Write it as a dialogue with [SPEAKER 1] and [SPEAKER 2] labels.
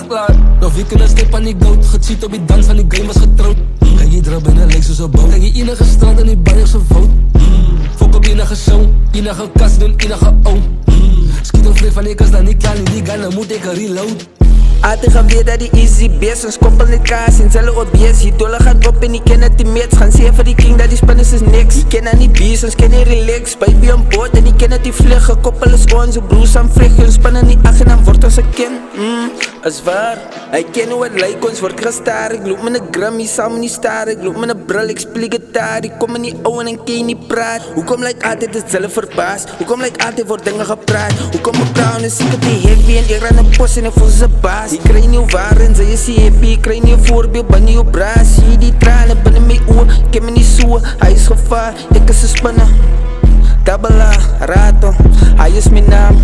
[SPEAKER 1] klaar. Nou wie kan een stip aan die goud, gecheat op die dans van die game was getrouwd. Kijk die drap en lijkt soos een boot. Kijk die enige strand en die barriers gevoud. Fok op enige show, enige kast doen enige oud. Skiet op vleeg van die kast dan niet klaar, die gun dan moet ik een reload.
[SPEAKER 2] Altijd gaan weer dat die easy best. Ons koppel net kaas en zelle op BS. Die dolle gaat op en die ken het die mates. Gaan zeven die king dat die spanners is niks. Die ken aan die bees, ons ken die relax. Baby on board en die ken het die vlug. Gekoppel is onze broers aan vlug. Ons spannen die ach en dan wordt ons ken. Is waar, hij ken hoe het lijkt, ons wordt gestaar. Ik loop met een Grammy, samen niet star. Ik loop met een bril, ik speel gitaar. Ik kom in die ouwen en kan niet praat. Hoekom lijkt altijd hetzelfde verbaasd? Hoekom lijkt altijd wordt dingen gepraat? Hoekom mijn brown is ik op die heavy en ik ren een bos en ik voel ze baas. Ik krijg niet waar en zij is happy. Ik krijg niet een voorbeeld, ben niet op braas. Zie die tranen binnen mijn oor, ik heb me niet zoen. Hij is gevaar, ik is een spannen. Double A, Rato, hij is mijn naam.